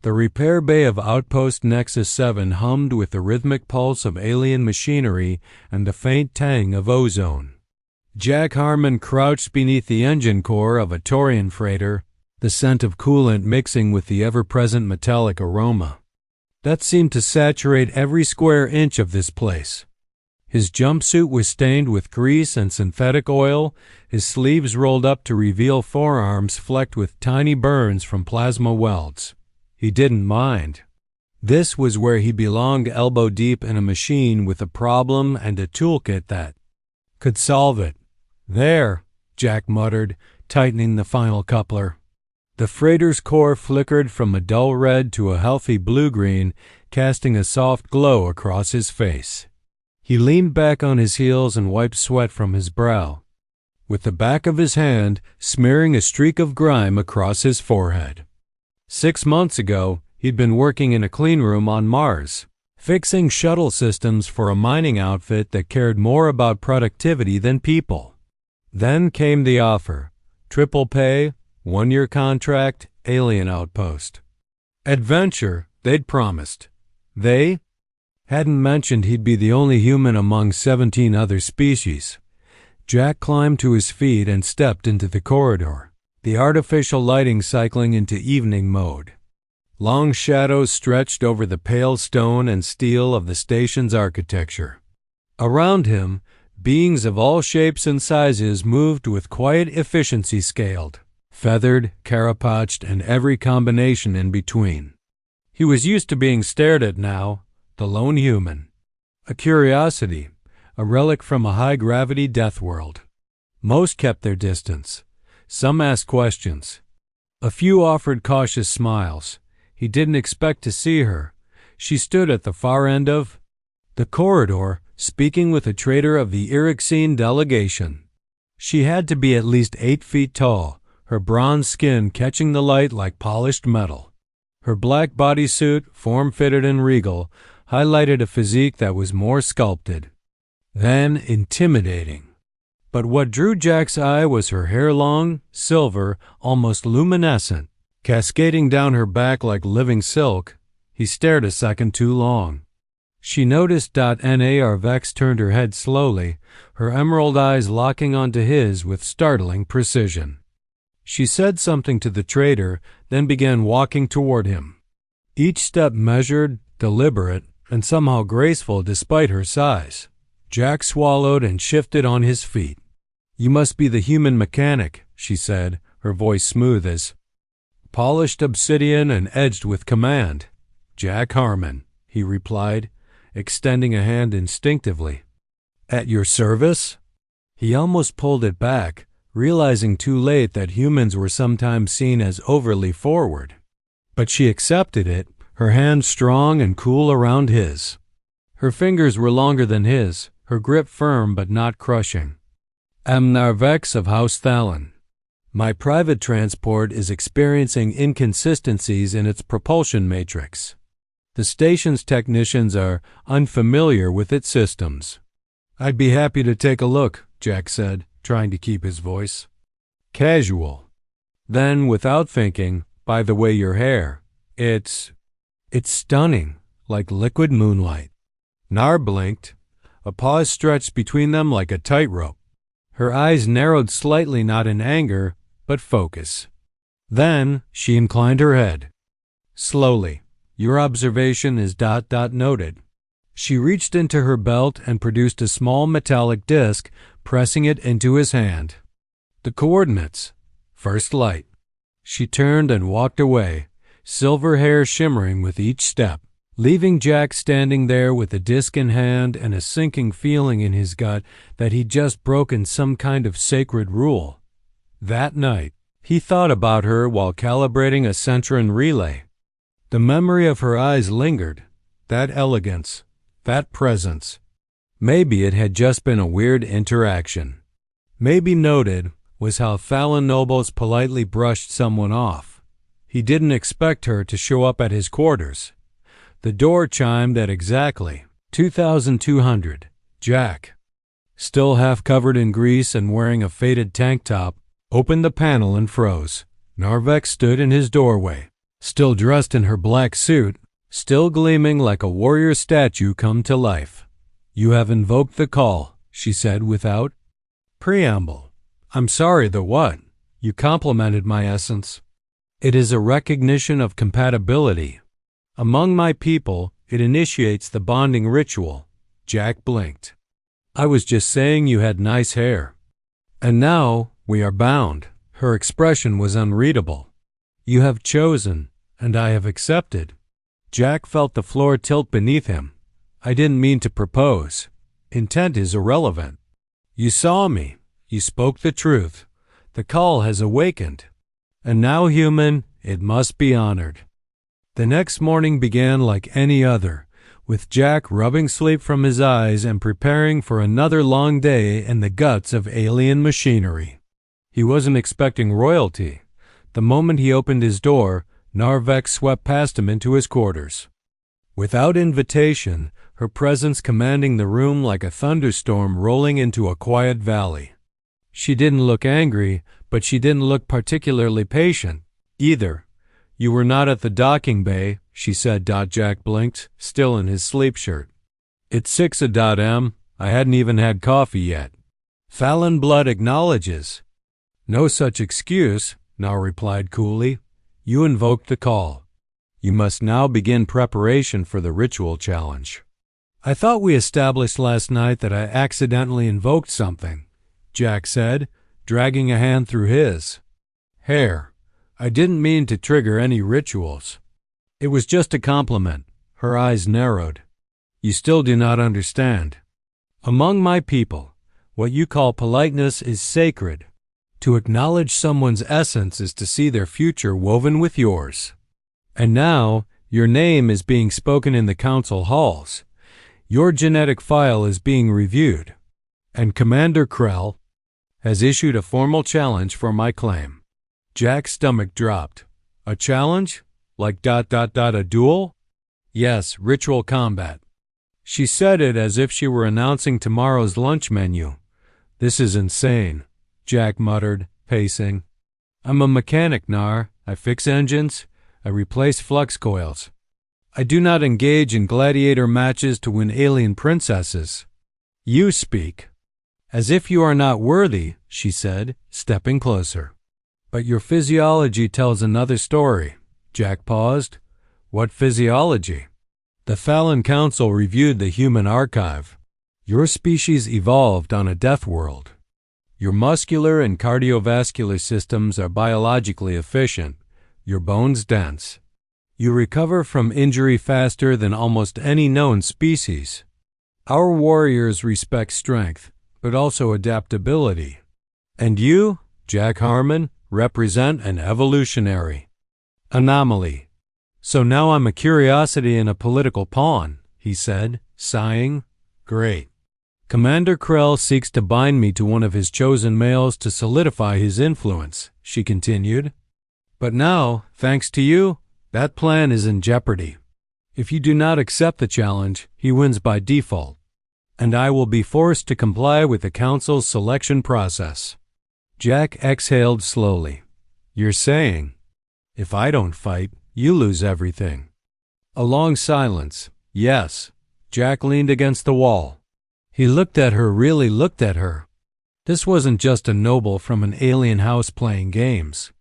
The repair bay of Outpost Nexus 7 hummed with the rhythmic pulse of alien machinery and the faint tang of ozone. Jack Harmon crouched beneath the engine core of a Taurian freighter, the scent of coolant mixing with the ever-present metallic aroma that seemed to saturate every square inch of this place. His jumpsuit was stained with grease and synthetic oil, his sleeves rolled up to reveal forearms flecked with tiny burns from plasma welds. He didn't mind. This was where he belonged, elbow deep in a machine with a problem and a toolkit that could solve it. "There," Jack muttered, tightening the final coupler. The freighter's core flickered from a dull red to a healthy blue-green, casting a soft glow across his face. He leaned back on his heels and wiped sweat from his brow, with the back of his hand smearing a streak of grime across his forehead. 6 months ago, he'd been working in a cleanroom on Mars, fixing shuttle systems for a mining outfit that cared more about productivity than people. Then came the offer: triple pay, 1-year contract, alien outpost. Adventure, they'd promised. They hadn't mentioned he'd be the only human among 17 other species. Jack climbed to his feet and stepped into the corridor, the artificial lighting cycling into evening mode. Long shadows stretched over the pale stone and steel of the station's architecture. Around him, beings of all shapes and sizes moved with quiet efficiency, scaled, feathered, carapaced, and every combination in between. He was used to being stared at now, the lone human. A curiosity, a relic from a high-gravity death world. Most kept their distance. Some asked questions. A few offered cautious smiles. He didn't expect to see her. She stood at the far end of the corridor, speaking with a trader of the Irixene delegation. She had to be at least 8 feet tall, her bronze skin catching the light like polished metal. Her black bodysuit, form-fitted and regal, highlighted a physique that was more sculpted than intimidating. But what drew Jack's eye was her hair, long, silver, almost luminescent, cascading down her back like living silk. He stared a second too long. She noticed Narvex turned her head slowly, her emerald eyes locking onto his with startling precision. She said something to the trader, then began walking toward him. Each step measured, deliberate, and somehow graceful despite her size. Jack swallowed and shifted on his feet. "You must be the human mechanic," she said, her voice smooth as polished obsidian and edged with command. "Jack Harmon," he replied, extending a hand instinctively. "At your service?" He almost pulled it back, realizing too late that humans were sometimes seen as overly forward. But she accepted it, her hand strong and cool around his. Her fingers were longer than his, her grip firm but not crushing. "Am Narvex of House Thallon. My private transport is experiencing inconsistencies in its propulsion matrix. The station's technicians are unfamiliar with its systems." "I'd be happy to take a look," Jack said, trying to keep his voice casual. Then, without thinking, "By the way, your hair, it's stunning, like liquid moonlight." Nar blinked. A pause stretched between them like a tightrope. Her eyes narrowed slightly, not in anger, but focus. Then she inclined her head. Slowly. "Your observation is ... noted." She reached into her belt and produced a small metallic disc, pressing it into his hand. "The coordinates. First light." She turned and walked away, silver hair shimmering with each step, leaving Jack standing there with the disc in hand and a sinking feeling in his gut that he'd just broken some kind of sacred rule. That night, he thought about her while calibrating a Centron relay. The memory of her eyes lingered, that elegance, that presence. Maybe it had just been a weird interaction. Maybe noted was how Thallon nobles politely brushed someone off. He didn't expect her to show up at his quarters. The door chimed at exactly 2200. Jack, still half covered in grease and wearing a faded tank top, opened the panel and froze. Narvex stood in his doorway, still dressed in her black suit, still gleaming like a warrior statue come to life. "You have invoked the call," she said without preamble. "I'm sorry, the what?" "You complimented my essence. It is a recognition of compatibility. Among my people, it initiates the bonding ritual." Jack blinked. "I was just saying you had nice hair. And now we are bound." Her expression was unreadable. "You have chosen, and I have accepted." Jack felt the floor tilt beneath him. "I didn't mean to propose. Intent is irrelevant. You saw me. You spoke the truth. The call has awakened. And now, human, it must be honored." The next morning began like any other, with Jack rubbing sleep from his eyes and preparing for another long day in the guts of alien machinery. He wasn't expecting royalty. The moment he opened his door, Narvek swept past him into his quarters. Without invitation, her presence commanding the room like a thunderstorm rolling into a quiet valley. She didn't look angry, but she didn't look particularly patient, either. "You were not at the docking bay," she said. Jack blinked, still in his sleep shirt. "It's 6 a.m. I hadn't even had coffee yet." "Fallon blood acknowledges." "No such excuse," Nar replied coolly. "You invoked the call. You must now begin preparation for the ritual challenge." "I thought we established last night that I accidentally invoked something," Jack said, dragging a hand through his hair. "I didn't mean to trigger any rituals. It was just a compliment." Her eyes narrowed. "You still do not understand. Among my people, what you call politeness is sacred. To acknowledge someone's essence is to see their future woven with yours. And now, your name is being spoken in the council halls. Your genetic file is being reviewed. And Commander Krell has issued a formal challenge for my claim." Jack's stomach dropped. "A challenge? Like ... a duel?" "Yes, ritual combat." She said it as if she were announcing tomorrow's lunch menu. "This is insane," Jack muttered, pacing. "I'm a mechanic, Nar. I fix engines. I replace flux coils. I do not engage in gladiator matches to win alien princesses." "You speak as if you are not worthy," she said, stepping closer. "But your physiology tells another story." Jack paused. "What physiology?" "The Fallon Council reviewed the human archive. Your species evolved on a death world. Your muscular and cardiovascular systems are biologically efficient, your bones dense. You recover from injury faster than almost any known species. Our warriors respect strength, but also adaptability. And you, Jack Harmon, represent an evolutionary anomaly. So now I'm a curiosity and a political pawn," he said, sighing. "Great. Commander Krell seeks to bind me to one of his chosen males to solidify his influence," she continued. "But now, thanks to you, that plan is in jeopardy. If you do not accept the challenge, he wins by default, and I will be forced to comply with the Council's selection process." Jack exhaled slowly. "You're saying, if I don't fight, you lose everything?" A long silence. "Yes." Jack leaned against the wall. He looked at her, really looked at her. This wasn't just a noble from an alien house playing games.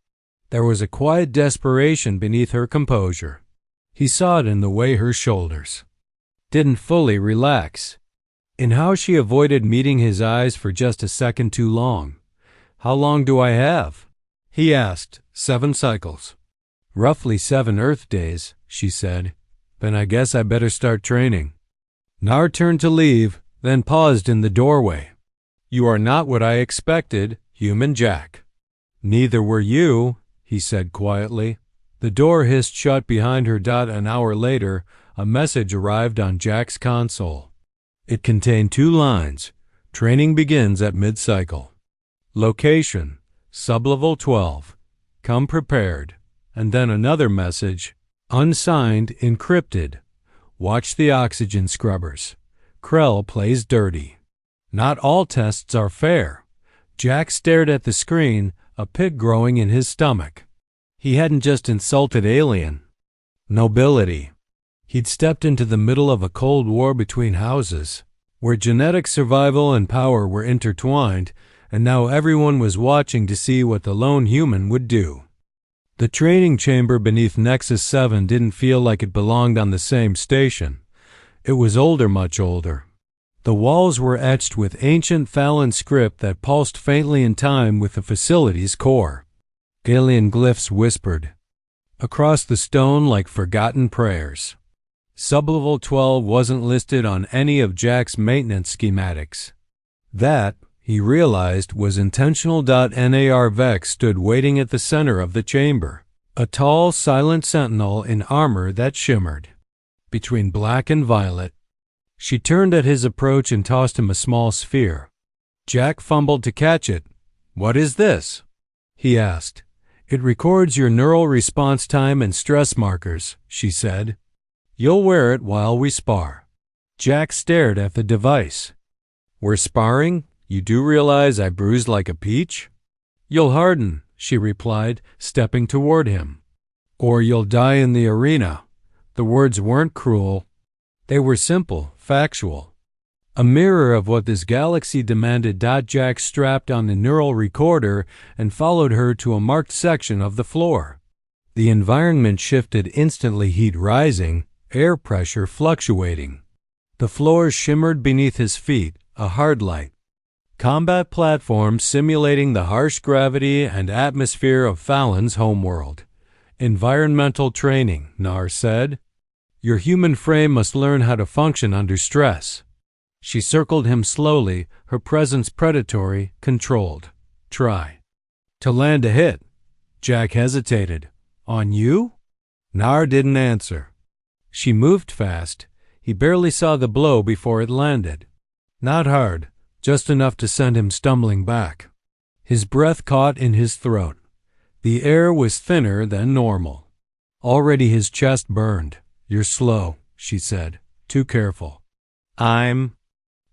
There was a quiet desperation beneath her composure. He saw it in the way her shoulders didn't fully relax, in how she avoided meeting his eyes for just a second too long. "How long do I have?" he asked. 7 cycles. "Roughly 7 Earth days," she said. "Then I guess I better start training." Nar turned to leave, then paused in the doorway. "You are not what I expected, human Jack." "Neither were you," he said quietly. The door hissed shut behind her. An hour later, a message arrived on Jack's console. It contained 2 lines. "Training begins at mid-cycle. Location, sublevel 12. Come prepared." And then another message, unsigned, encrypted. "Watch the oxygen scrubbers. Krell plays dirty. Not all tests are fair." Jack stared at the screen, a pit growing in his stomach. He hadn't just insulted alien nobility. He'd stepped into the middle of a cold war between houses, where genetic survival and power were intertwined, and now everyone was watching to see what the lone human would do. The training chamber beneath Nexus 7 didn't feel like it belonged on the same station. It was older, much older. The walls were etched with ancient Thalian script that pulsed faintly in time with the facility's core. Alien glyphs whispered across the stone like forgotten prayers. Sublevel 12 wasn't listed on any of Jack's maintenance schematics. That, he realized, was intentional. NAR Vex stood waiting at the center of the chamber, a tall, silent sentinel in armor that shimmered between black and violet. She turned at his approach and tossed him a small sphere. Jack fumbled to catch it. "What is this?" he asked. "It records your neural response time and stress markers," she said. "You'll wear it while we spar." Jack stared at the device. "We're sparring? You do realize I bruised like a peach?" "You'll harden," she replied, stepping toward him. "Or you'll die in the arena." The words weren't cruel. They were simple, factual. A mirror of what this galaxy demanded. Jack strapped on the neural recorder and followed her to a marked section of the floor. The environment shifted instantly, heat rising, air pressure fluctuating. The floor shimmered beneath his feet, a hard light. Combat platform simulating the harsh gravity and atmosphere of Fallon's homeworld. Environmental training, Nar said. Your human frame must learn how to function under stress. She circled him slowly, her presence predatory, controlled. Try to land a hit. Jack hesitated. On you? Nar didn't answer. She moved fast. He barely saw the blow before it landed. Not hard, just enough to send him stumbling back. His breath caught in his throat. The air was thinner than normal. Already his chest burned. You're slow, she said. Too careful. I'm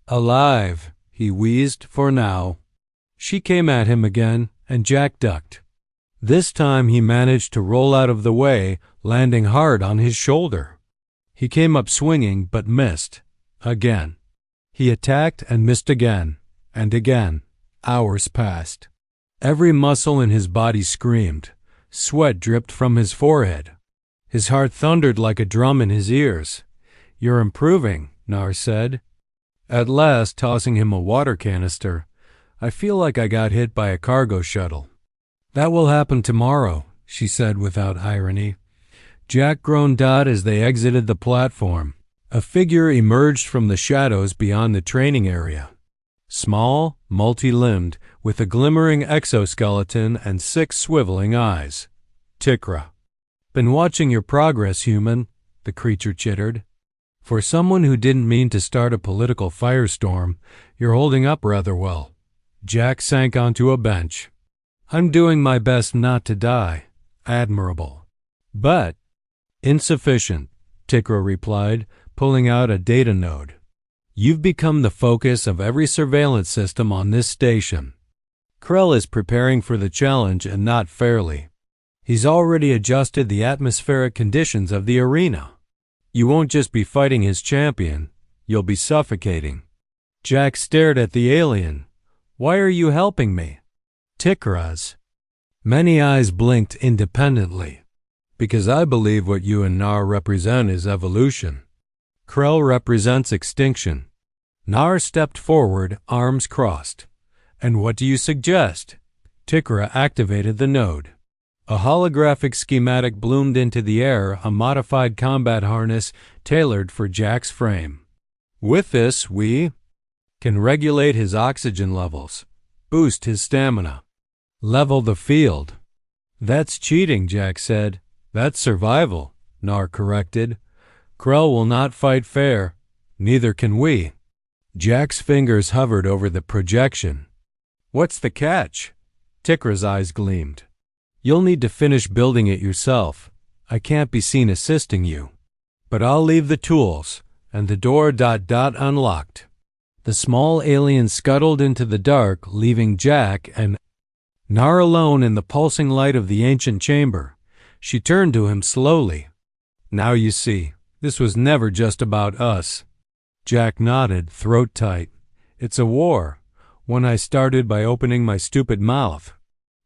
alive, he wheezed, for now. She came at him again, and Jack ducked. This time he managed to roll out of the way, landing hard on his shoulder. He came up swinging, but missed. Again. He attacked and missed again, and again. Hours passed. Every muscle in his body screamed. Sweat dripped from his forehead. His heart thundered like a drum in his ears. You're improving, Nar said. At last, tossing him a water canister. I feel like I got hit by a cargo shuttle. That will happen tomorrow, she said without irony. Jack groaned as they exited the platform. A figure emerged from the shadows beyond the training area. Small, multi-limbed, with a glimmering exoskeleton and 6 swiveling eyes. Tikra. Been watching your progress, human, the creature chittered. For someone who didn't mean to start a political firestorm, you're holding up rather well. Jack sank onto a bench. I'm doing my best not to die. Admirable. But insufficient, Tikra replied, pulling out a data node. You've become the focus of every surveillance system on this station. Krell is preparing for the challenge, and not fairly. He's already adjusted the atmospheric conditions of the arena. You won't just be fighting his champion, you'll be suffocating. Jack stared at the alien. Why are you helping me? Tikra's. Many eyes blinked independently. Because I believe what you and Nar represent is evolution. Krell represents extinction. Nar stepped forward, arms crossed. And what do you suggest? Tikra activated the node. A holographic schematic bloomed into the air, a modified combat harness tailored for Jack's frame. With this, we can regulate his oxygen levels, boost his stamina, level the field. That's cheating, Jack said. That's survival, Nar corrected. Krell will not fight fair. Neither can we. Jack's fingers hovered over the projection. What's the catch? Tikra's eyes gleamed. You'll need to finish building it yourself. I can't be seen assisting you. But I'll leave the tools, and the door unlocked. The small alien scuttled into the dark, leaving Jack and Nar alone in the pulsing light of the ancient chamber. She turned to him slowly. "Now you see, this was never just about us." Jack nodded, throat tight. "It's a war. One I started by opening my stupid mouth."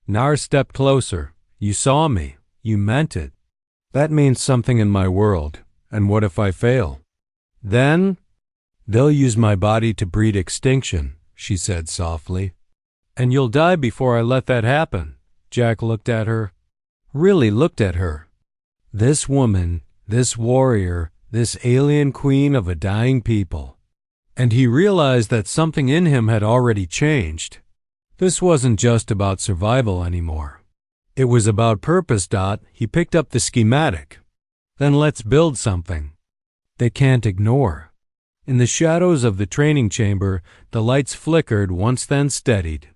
Nar stepped closer. "You saw me. You meant it. That means something in my world. And what if I fail? Then they'll use my body to breed extinction," she said softly. "And you'll die before I let that happen." Jack looked at her. Really looked at her. This woman, this warrior, this alien queen of a dying people. And he realized that something in him had already changed. This wasn't just about survival anymore. It was about purpose. He picked up the schematic. Then let's build something they can't ignore. In the shadows of the training chamber, the lights flickered once, then steadied.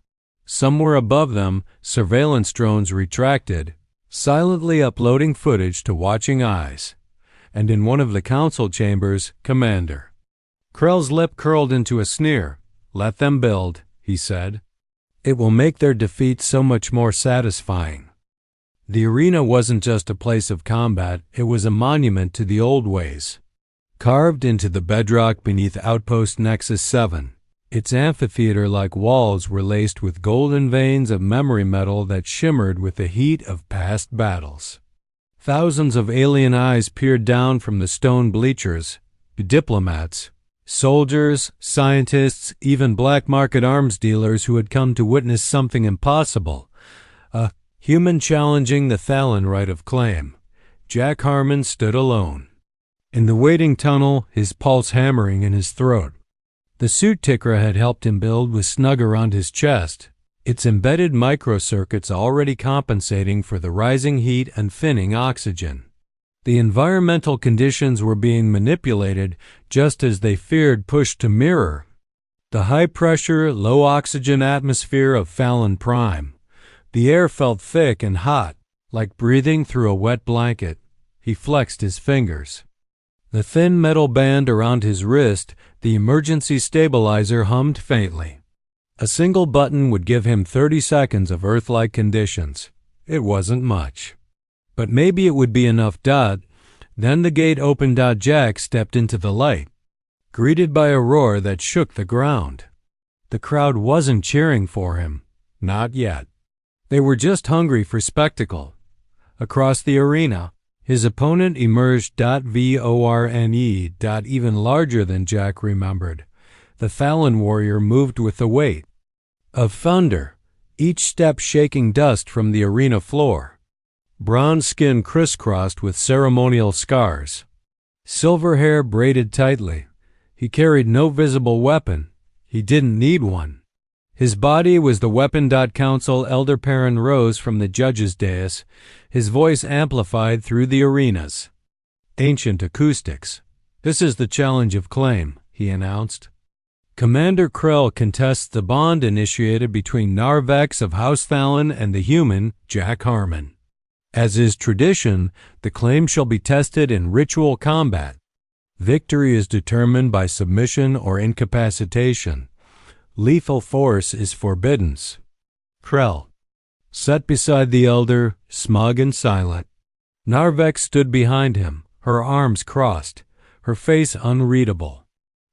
Somewhere above them, surveillance drones retracted, silently uploading footage to watching eyes. And in one of the council chambers, Commander. Krell's lip curled into a sneer. "Let them build," he said. "It will make their defeat so much more satisfying." The arena wasn't just a place of combat, it was a monument to the old ways. Carved into the bedrock beneath Outpost Nexus 7, its amphitheater-like walls were laced with golden veins of memory metal that shimmered with the heat of past battles. Thousands of alien eyes peered down from the stone bleachers. Diplomats, soldiers, scientists, even black market arms dealers who had come to witness something impossible. A human challenging the Thalan right of claim. Jack Harmon stood alone. In the waiting tunnel, his pulse hammering in his throat. The suit Tikra had helped him build was snug around his chest, its embedded microcircuits already compensating for the rising heat and thinning oxygen. The environmental conditions were being manipulated just as they feared pushed to mirror. The high-pressure, low-oxygen atmosphere of Fallon Prime. The air felt thick and hot, like breathing through a wet blanket. He flexed his fingers. The thin metal band around his wrist, the emergency stabilizer, hummed faintly. A single button would give him 30 seconds of Earth-like conditions. It wasn't much. But maybe it would be enough. Then the gate opened. Jack stepped into the light, greeted by a roar that shook the ground. The crowd wasn't cheering for him. Not yet. They were just hungry for spectacle. Across the arena, his opponent emerged. Vorne. Even larger than Jack remembered. The Thalan warrior moved with the weight of thunder, each step shaking dust from the arena floor. Bronze skin crisscrossed with ceremonial scars. Silver hair braided tightly. He carried no visible weapon. He didn't need one. His body was the weapon. Council Elder Perrin rose from the judge's dais, his voice amplified through the arenas. "Ancient acoustics. This is the challenge of claim," he announced. Commander Krell contests the bond initiated between Narvex of House Thalan and the human, Jack Harmon. As is tradition, the claim shall be tested in ritual combat. Victory is determined by submission or incapacitation. Lethal force is forbidden. Krell sat beside the elder, smug and silent. Narvex stood behind him, her arms crossed, her face unreadable.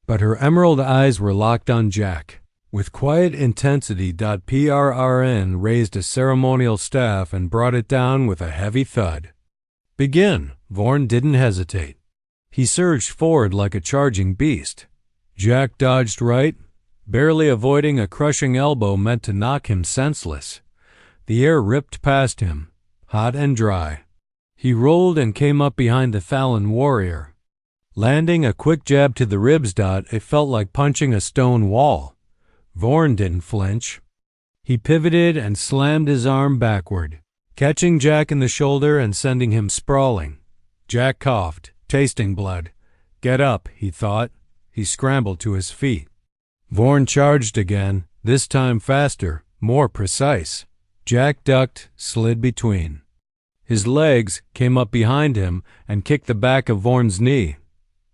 But her emerald eyes were locked on Jack. With quiet intensity. PRRN raised a ceremonial staff and brought it down with a heavy thud. "Begin." Vorn didn't hesitate. He surged forward like a charging beast. Jack dodged right, barely avoiding a crushing elbow meant to knock him senseless. The air ripped past him, hot and dry. He rolled and came up behind the Thalan warrior. Landing a quick jab to the ribs. It felt like punching a stone wall. Vorn didn't flinch. He pivoted and slammed his arm backward, catching Jack in the shoulder and sending him sprawling. Jack coughed, tasting blood. "Get up," he thought. He scrambled to his feet. Vorn charged again, this time faster, more precise. Jack ducked, slid between. His legs came up behind him and kicked the back of Vorn's knee.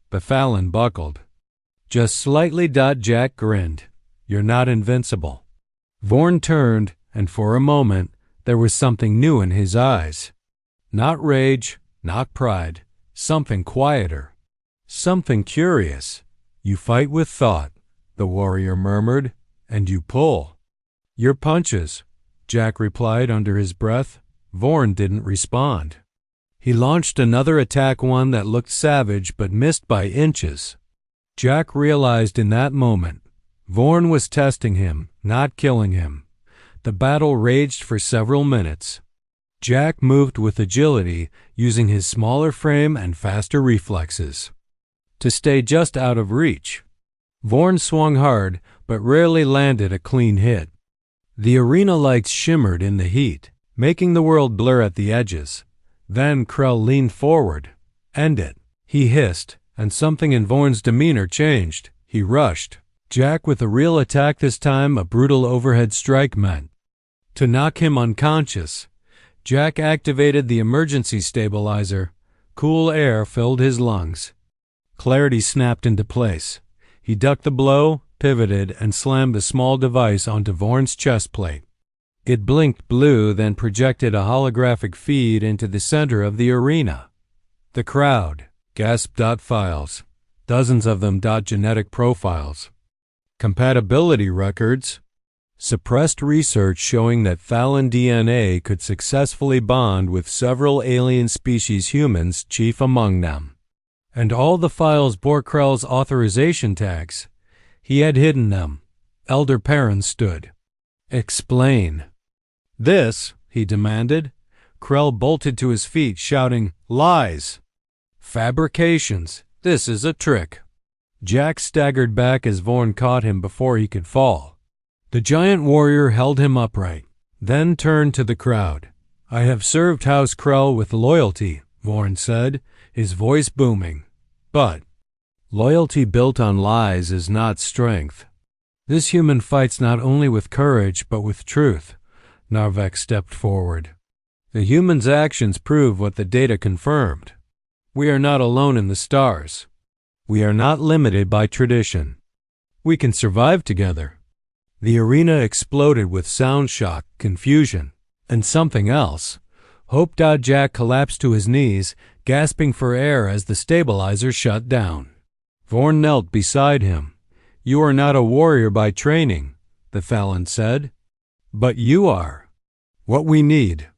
The Thalan buckled. "Just slightly." Jack grinned. "You're not invincible." Vorn turned, and for a moment there was something new in his eyes. Not rage, not pride, something quieter, something curious. You fight with thought, the warrior murmured, and you pull. Your punches, Jack replied under his breath. Vorn didn't respond. He launched another attack, one that looked savage but missed by inches. Jack realized in that moment, Vorn was testing him, not killing him. The battle raged for several minutes. Jack moved with agility, using his smaller frame and faster reflexes to stay just out of reach. Vorn swung hard, but rarely landed a clean hit. The arena lights shimmered in the heat, making the world blur at the edges. Then Krell leaned forward. End it, he hissed, and something in Vorn's demeanor changed. He rushed Jack with a real attack, this time a brutal overhead strike meant to knock him unconscious. Jack activated the emergency stabilizer. Cool air filled his lungs. Clarity snapped into place. He ducked the blow, pivoted, and slammed the small device onto Vorn's chest plate. It blinked blue, then projected a holographic feed into the center of the arena. The crowd gasped. Files. Dozens of them. Genetic profiles. Compatibility records. Suppressed research showing that Thalan DNA could successfully bond with several alien species, humans chief among them. And all the files bore Krell's authorization tags. He had hidden them. Elder Perrin stood. Explain. This, he demanded. Krell bolted to his feet, shouting, Lies! Fabrications! This is a trick! Jack staggered back as Vorn caught him before he could fall. The giant warrior held him upright, then turned to the crowd. I have served House Krell with loyalty, Vorn said, his voice booming. But loyalty built on lies is not strength. This human fights not only with courage but with truth. Narvek stepped forward. The human's actions prove what the data confirmed. We are not alone in the stars. We are not limited by tradition. We can survive together. The arena exploded with sound shock, confusion, and something else. Hope. Jack collapsed to his knees, gasping for air as the stabilizer shut down. Vorn knelt beside him. You are not a warrior by training, the Thalan said. But you are. What we need.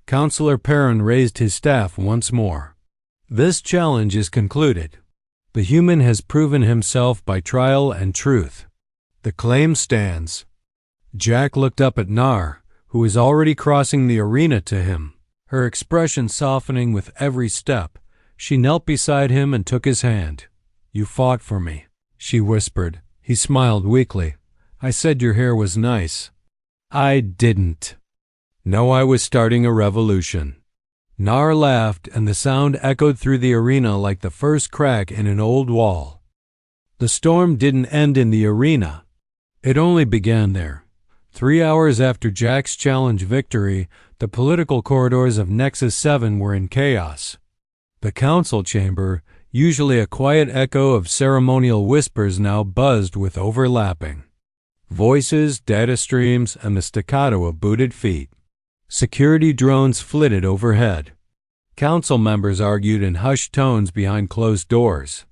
Counselor Perrin raised his staff once more. This challenge is concluded. The human has proven himself by trial and truth. The claim stands. Jack looked up at Nar, who was already crossing the arena to him, her expression softening with every step. She knelt beside him and took his hand. You fought for me, she whispered. He smiled weakly. I said your hair was nice. I didn't. No, I was starting a revolution. Nar laughed, and the sound echoed through the arena like the first crack in an old wall. The storm didn't end in the arena. It only began there. 3 hours after Jack's challenge victory, the political corridors of Nexus 7 were in chaos. The council chamber, usually a quiet echo of ceremonial whispers, now buzzed with overlapping voices, data streams, and the staccato of booted feet. Security drones flitted overhead. Council members argued in hushed tones behind closed doors.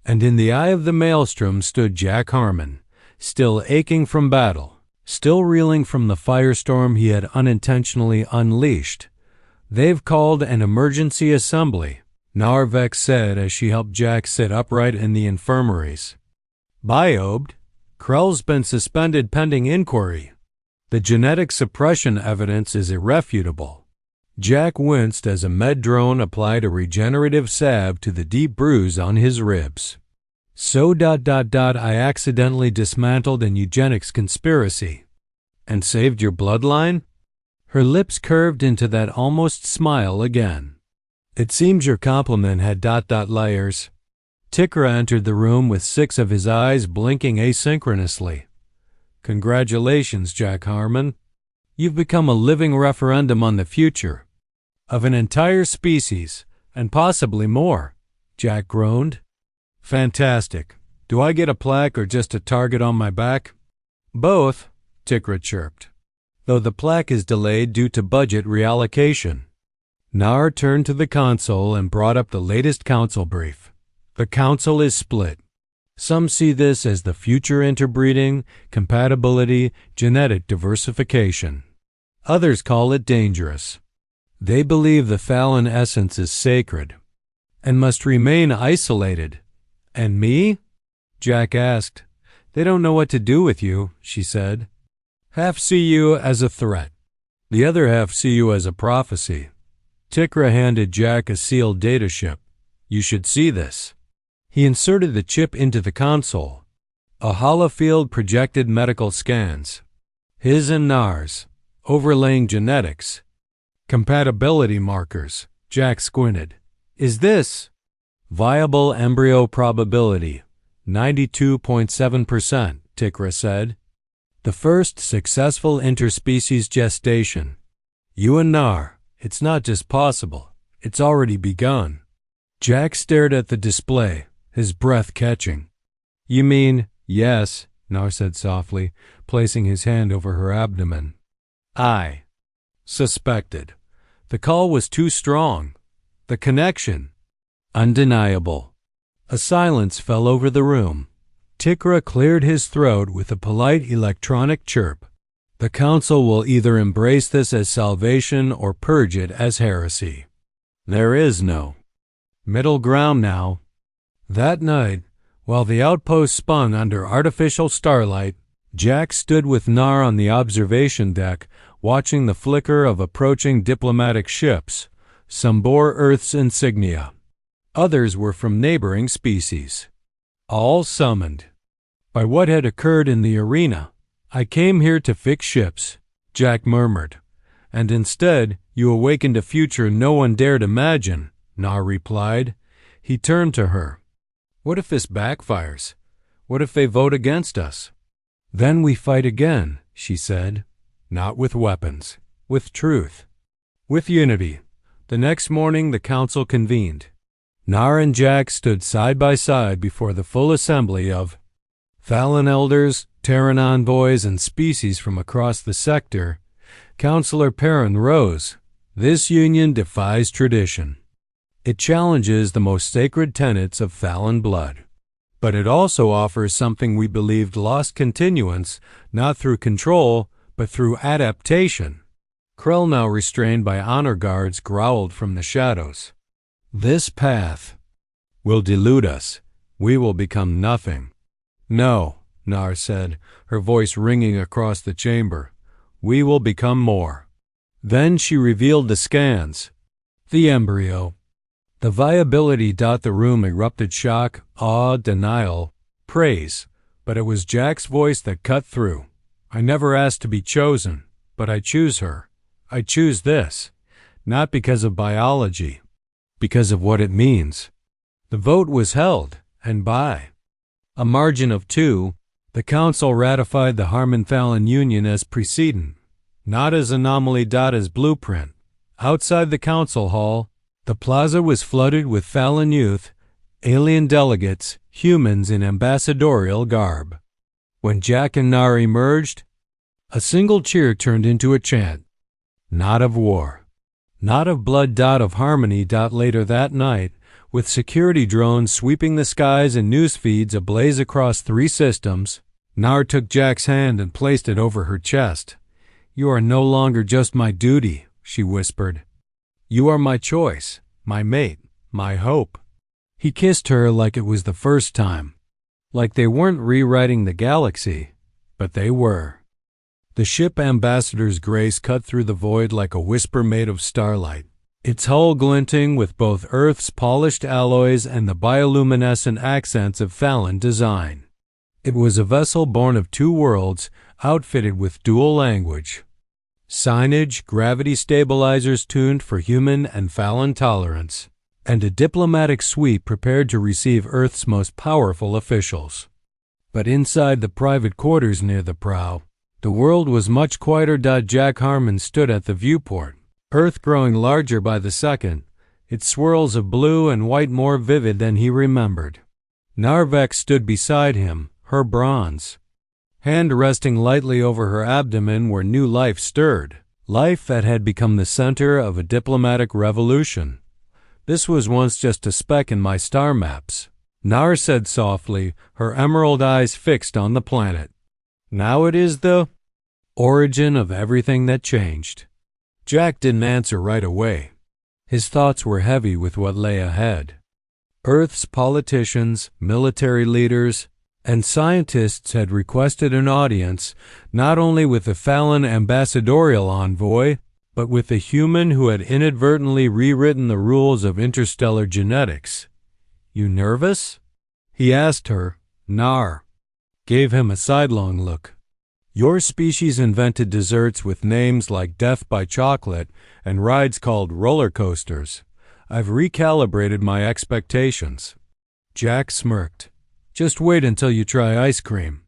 And in the eye of the maelstrom stood Jack Harmon, still aching from battle, still reeling from the firestorm he had unintentionally unleashed. They've called an emergency assembly, Narvek said as she helped Jack sit upright in the infirmaries. Biobed, Krell's been suspended pending inquiry. The genetic suppression evidence is irrefutable. Jack winced as a med drone applied a regenerative salve to the deep bruise on his ribs. So I accidentally dismantled an eugenics conspiracy. And saved your bloodline? Her lips curved into that almost smile again. It seems your compliment had layers. Tikra entered the room with 6 of his eyes blinking asynchronously. Congratulations, Jack Harmon. You've become a living referendum on the future of an entire species, and possibly more, Jack groaned. Fantastic. Do I get a plaque or just a target on my back? Both, Tikra chirped, though the plaque is delayed due to budget reallocation. Nar turned to the console and brought up the latest council brief. The council is split. Some see this as the future interbreeding, compatibility, genetic diversification. Others call it dangerous. They believe the Fallon essence is sacred and must remain isolated. And me? Jack asked. They don't know what to do with you, she said. Half see you as a threat. The other half see you as a prophecy. Tikra handed Jack a sealed data chip. You should see this. He inserted the chip into the console. A holofield projected medical scans. His and Nar's, overlaying genetics. Compatibility markers. Jack squinted. Is this? Viable embryo probability. 92.7%, Tikra said. The first successful interspecies gestation. You and Nar, it's not just possible, it's already begun. Jack stared at the display, his breath catching. You mean, yes, Nar said softly, placing his hand over her abdomen. I suspected. The call was too strong. The connection, undeniable. A silence fell over the room. Tikra cleared his throat with a polite electronic chirp. The council will either embrace this as salvation or purge it as heresy. There is no middle ground now. That night, while the outpost spun under artificial starlight, Jack stood with Nar on the observation deck, watching the flicker of approaching diplomatic ships. Some bore Earth's insignia. Others were from neighboring species. All summoned by what had occurred in the arena. I came here to fix ships, Jack murmured. And instead, you awakened a future no one dared imagine, Nar replied. He turned to her. What if this backfires? What if they vote against us? Then we fight again, she said. Not with weapons, with truth, with unity. The next morning the council convened. Nar and Jack stood side by side before the full assembly of Fallon elders, Terran envoys, and species from across the sector. Councillor Perrin rose. This union defies tradition. It challenges the most sacred tenets of Fallon blood. But it also offers something we believed lost continuance, not through control, but through adaptation. Krell, now restrained by honor guards, growled from the shadows. This path will delude us. We will become nothing. No, Nar said, her voice ringing across the chamber. We will become more. Then she revealed the scans. The embryo. The viability. The room erupted shock, awe, denial, praise. But it was Jack's voice that cut through. I never asked to be chosen, but I choose her. I choose this. Not because of biology, because of what it means. The vote was held, and by a margin of 2, the council ratified the Harmon-Fallon union as precedent, not as anomaly. As blueprint. Outside the council hall, the plaza was flooded with Fallon youth, alien delegates, humans in ambassadorial garb. When Jack and Nar emerged, a single cheer turned into a chant. Not of war. Not of blood. Of harmony. Later that night, with security drones sweeping the skies and news feeds ablaze across 3 systems, Nar took Jack's hand and placed it over her chest. You are no longer just my duty, she whispered. You are my choice, my mate, my hope. He kissed her like it was the first time. Like they weren't rewriting the galaxy, but they were. The ship Ambassador's grace cut through the void like a whisper made of starlight, its hull glinting with both Earth's polished alloys and the bioluminescent accents of Fallon design. It was a vessel born of 2 worlds, outfitted with dual language. Signage, gravity stabilizers tuned for human and Fallon tolerance, and a diplomatic suite prepared to receive Earth's most powerful officials. But inside the private quarters near the prow, the world was much quieter. Jack Harmon stood at the viewport, Earth growing larger by the second, its swirls of blue and white more vivid than he remembered. Narvek stood beside him, her bronze hand resting lightly over her abdomen where new life stirred. Life that had become the center of a diplomatic revolution. This was once just a speck in my star maps, Nar said softly, her emerald eyes fixed on the planet. Now it is the origin of everything that changed. Jack didn't answer right away. His thoughts were heavy with what lay ahead. Earth's politicians, military leaders, and scientists had requested an audience not only with the Fallon ambassadorial envoy, but with the human who had inadvertently rewritten the rules of interstellar genetics. "You nervous?" he asked her. Nar gave him a sidelong look. "Your species invented desserts with names like death by chocolate and rides called roller coasters. I've recalibrated my expectations." Jack smirked. "Just wait until you try ice cream."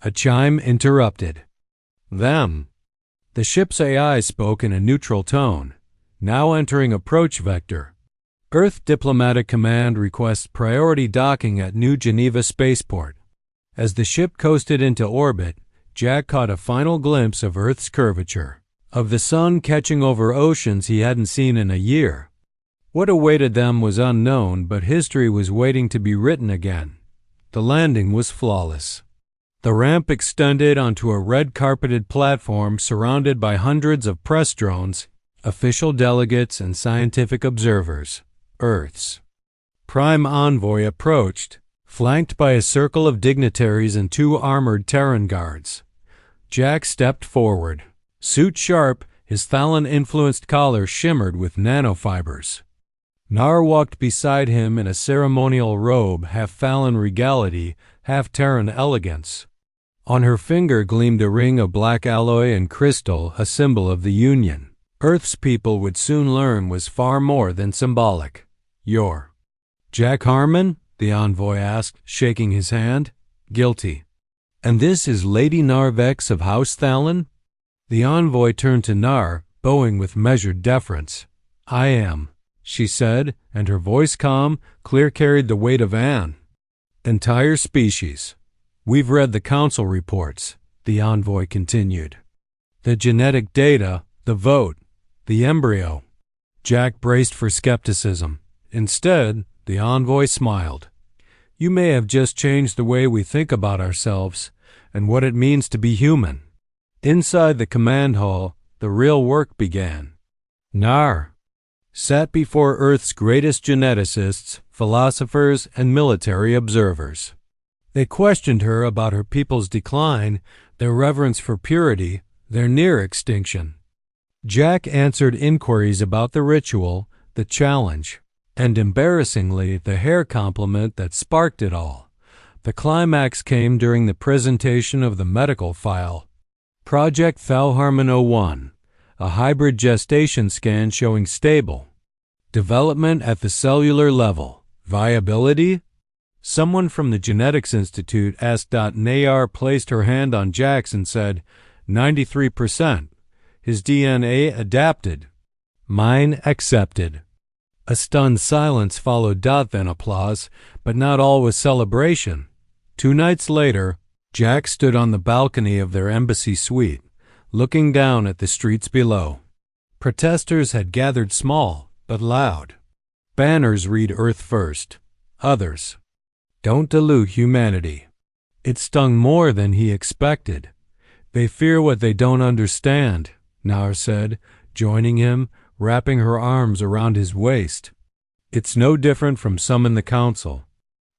A chime interrupted. "Them." The ship's AI spoke in a neutral tone, now entering approach vector. Earth Diplomatic Command requests priority docking at New Geneva Spaceport. As the ship coasted into orbit, Jack caught a final glimpse of Earth's curvature, of the sun catching over oceans he hadn't seen in a year. What awaited them was unknown, but history was waiting to be written again. The landing was flawless. The ramp extended onto a red-carpeted platform surrounded by hundreds of press drones, official delegates, and scientific observers. Earth's prime envoy approached, flanked by a circle of dignitaries and 2 armored Terran guards. Jack stepped forward. Suit sharp, his Thalon-influenced collar shimmered with nanofibers. Nar walked beside him in a ceremonial robe, half Fallon regality, half Terran elegance. On her finger gleamed a ring of black alloy and crystal, a symbol of the Union. Earth's people would soon learn was far more than symbolic. "You're Jack Harmon?" the envoy asked, shaking his hand. "Guilty." "And this is Lady Narvex of House Thalon?" The envoy turned to Nar, bowing with measured deference. "I am," she said, and her voice calm, clear carried the weight of an entire species. "We've read the council reports," the envoy continued. "The genetic data, the vote, the embryo." Jack braced for skepticism. Instead, the envoy smiled. "You may have just changed the way we think about ourselves and what it means to be human." Inside the command hall, the real work began. Nar sat before Earth's greatest geneticists, philosophers, and military observers. They questioned her about her people's decline, their reverence for purity, their near extinction. Jack answered inquiries about the ritual, the challenge, and embarrassingly, the hair compliment that sparked it all. The climax came during the presentation of the medical file. Project Harmon 01, a hybrid gestation scan showing stable development at the cellular level. Viability? Someone from the Genetics Institute asked. Nayar placed her hand on Jack's and said, 93%. His DNA adapted. Mine accepted. A stunned silence followed. Then applause, but not all was celebration. 2 nights later, Jack stood on the balcony of their embassy suite, looking down at the streets below. Protesters had gathered small, but loud. Banners read Earth First. Others, Don't dilute humanity. It stung more than he expected. They fear what they don't understand, Nar said, joining him, wrapping her arms around his waist. It's no different from some in the council.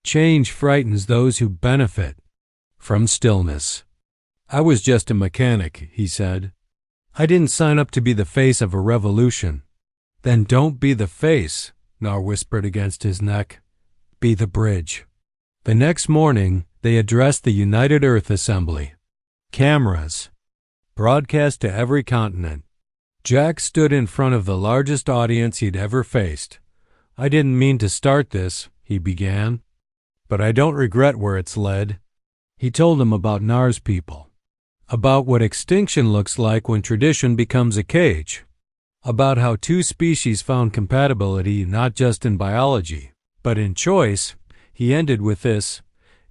Change frightens those who benefit from stillness. I was just a mechanic, he said. I didn't sign up to be the face of a revolution. Then don't be the face, Nar whispered against his neck. Be the bridge. The next morning, they addressed the United Earth Assembly. Cameras broadcast to every continent. Jack stood in front of the largest audience he'd ever faced. I didn't mean to start this, he began, but I don't regret where it's led. He told them about Nar's people, about what extinction looks like when tradition becomes a cage, about how 2 species found compatibility not just in biology, but in choice. He ended with this: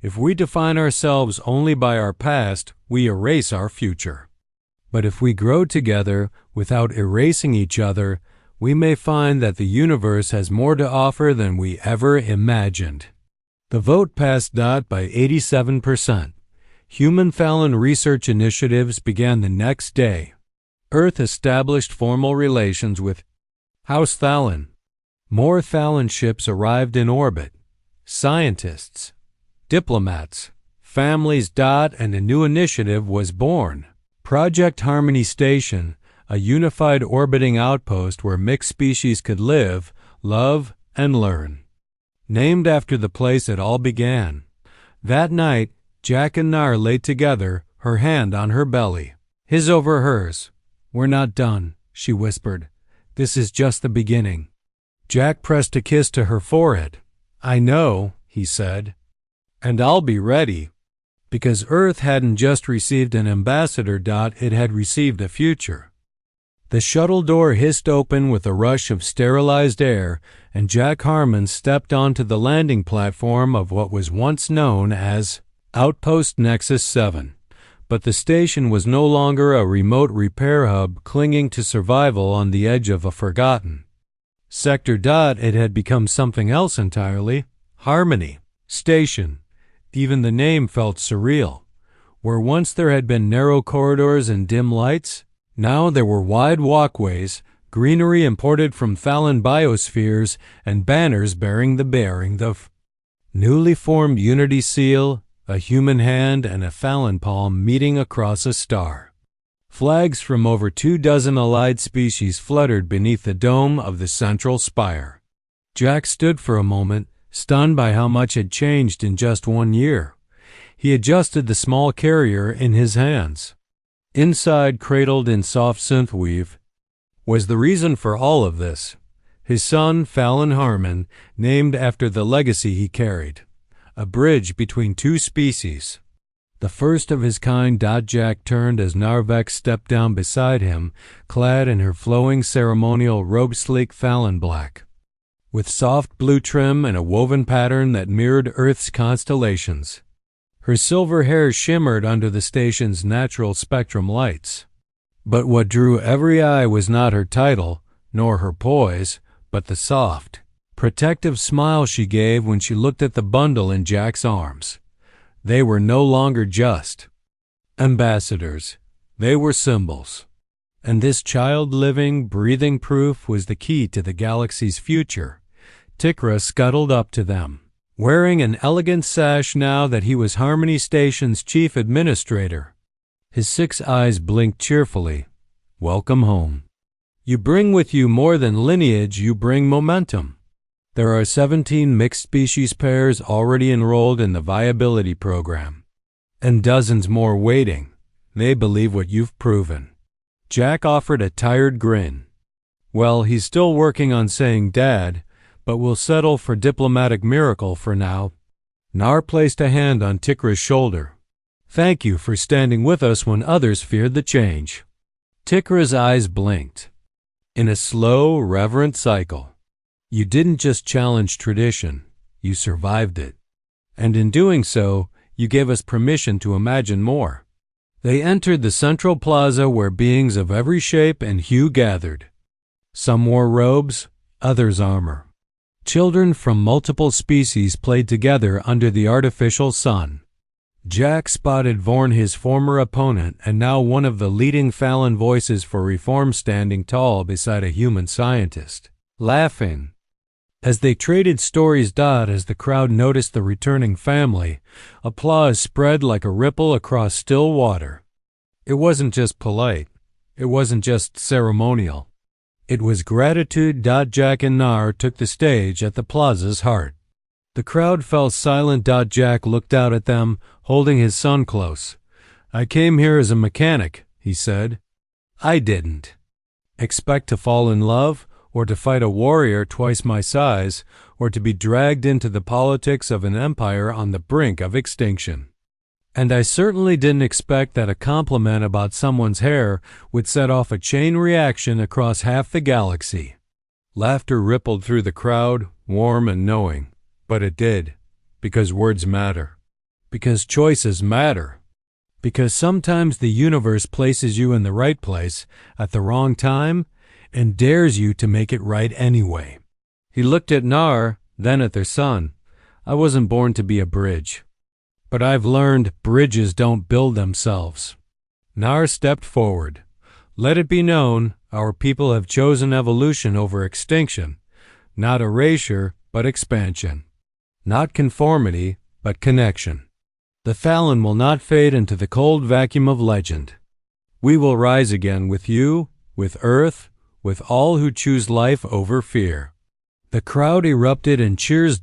if we define ourselves only by our past, we erase our future. But if we grow together without erasing each other, we may find that the universe has more to offer than we ever imagined. The vote passed by 87%. Human Fallon research initiatives began the next day. Earth established formal relations with House Fallon. More Fallon ships arrived in orbit. Scientists, diplomats, families, and a new initiative was born. Project Harmony Station, a unified orbiting outpost where mixed species could live, love, and learn. Named after the place it all began. That night, Jack and Nar lay together, her hand on her belly. His over hers. "We're not done," she whispered. "This is just the beginning." Jack pressed a kiss to her forehead. "I know," he said. "And I'll be ready." Because Earth hadn't just received an ambassador, it had received a future. The shuttle door hissed open with a rush of sterilized air, and Jack Harmon stepped onto the landing platform of what was once known as Outpost Nexus 7. But the station was no longer a remote repair hub clinging to survival on the edge of a forgotten sector. It had become something else entirely. Harmony Station. Even the name felt surreal. Where once there had been narrow corridors and dim lights, now there were wide walkways, greenery imported from Fallon biospheres, and banners bearing the newly formed Unity seal, a human hand, and a Fallon palm meeting across a star. Flags from over 24 allied species fluttered beneath the dome of the central spire. Jack stood for a moment, stunned by how much had changed in just 1 year. He adjusted the small carrier in his hands. Inside, cradled in soft synthweave, was the reason for all of this. His son, Fallon Harmon, named after the legacy he carried. A bridge between two species. The first of his kind. Jack turned as Narvek stepped down beside him, clad in her flowing ceremonial robe, sleek Fallon black, with soft blue trim and a woven pattern that mirrored Earth's constellations. Her silver hair shimmered under the station's natural spectrum lights. But what drew every eye was not her title, nor her poise, but the soft, protective smile she gave when she looked at the bundle in Jack's arms. They were no longer just ambassadors. They were symbols. And this child living, breathing proof was the key to the galaxy's future. Tikra scuttled up to them, wearing an elegant sash now that he was Harmony Station's chief administrator. His 6 eyes blinked cheerfully. "Welcome home. You bring with you more than lineage, you bring momentum. There are 17 mixed-species pairs already enrolled in the viability program, and dozens more waiting. They believe what you've proven." Jack offered a tired grin. "Well, he's still working on saying Dad, but we'll settle for diplomatic miracle for now." Nar placed a hand on Tikra's shoulder. "Thank you for standing with us when others feared the change." Tikra's eyes blinked. In a slow, reverent cycle. "You didn't just challenge tradition, you survived it. And in doing so, you gave us permission to imagine more." They entered the central plaza where beings of every shape and hue gathered. Some wore robes, others armor. Children from multiple species played together under the artificial sun. Jack spotted Vorn, his former opponent and now one of the leading Fallon voices for reform, standing tall beside a human scientist, laughing. As they traded stories, as the crowd noticed the returning family, applause spread like a ripple across still water. It wasn't just polite. It wasn't just ceremonial. It was gratitude. Jack and Nar took the stage at the plaza's heart. The crowd fell silent. Jack looked out at them, holding his son close. "I came here as a mechanic," he said. "I didn't expect to fall in love, or to fight a warrior twice my size, or to be dragged into the politics of an empire on the brink of extinction. And I certainly didn't expect that a compliment about someone's hair would set off a chain reaction across half the galaxy." Laughter rippled through the crowd, warm and knowing. But it did, because words matter. Because choices matter. Because sometimes the universe places you in the right place at the wrong time and dares you to make it right anyway. He looked at Nar, then at their son. I wasn't born to be a bridge. But I've learned bridges don't build themselves. Nar stepped forward. Let it be known, our people have chosen evolution over extinction. Not erasure, but expansion. Not conformity, but connection. The Thallin will not fade into the cold vacuum of legend. We will rise again with you, with Earth, with all who choose life over fear. The crowd erupted in cheers.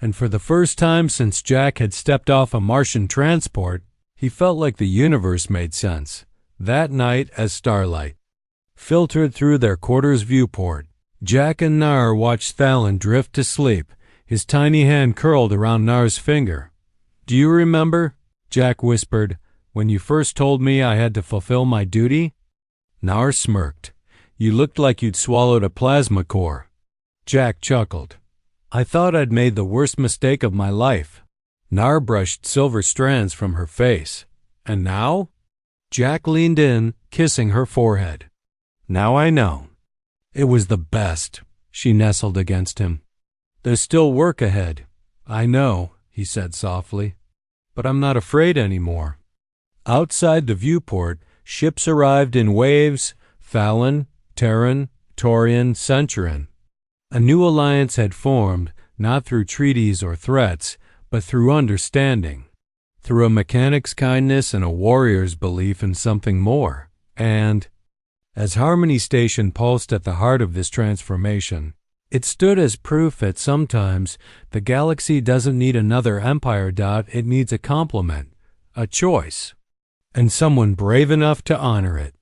And for the first time since Jack had stepped off a Martian transport, he felt like the universe made sense. That night, as starlight filtered through their quarters viewport, Jack and Nar watched Thallin drift to sleep, his tiny hand curled around Nar's finger. Do you remember, Jack whispered, when you first told me I had to fulfill my duty? Nar smirked. You looked like you'd swallowed a plasma core. Jack chuckled. I thought I'd made the worst mistake of my life. Nar brushed silver strands from her face. And now? Jack leaned in, kissing her forehead. Now I know. It was the best. She nestled against him. There's still work ahead. I know, he said softly. But I'm not afraid anymore. Outside the viewport, ships arrived in waves, Thallin, Terran, Taurian, Centurion. A new alliance had formed, not through treaties or threats, but through understanding, through a mechanic's kindness and a warrior's belief in something more. And, as Harmony Station pulsed at the heart of this transformation, it stood as proof that sometimes the galaxy doesn't need another empire. It needs a complement, a choice, and someone brave enough to honor it.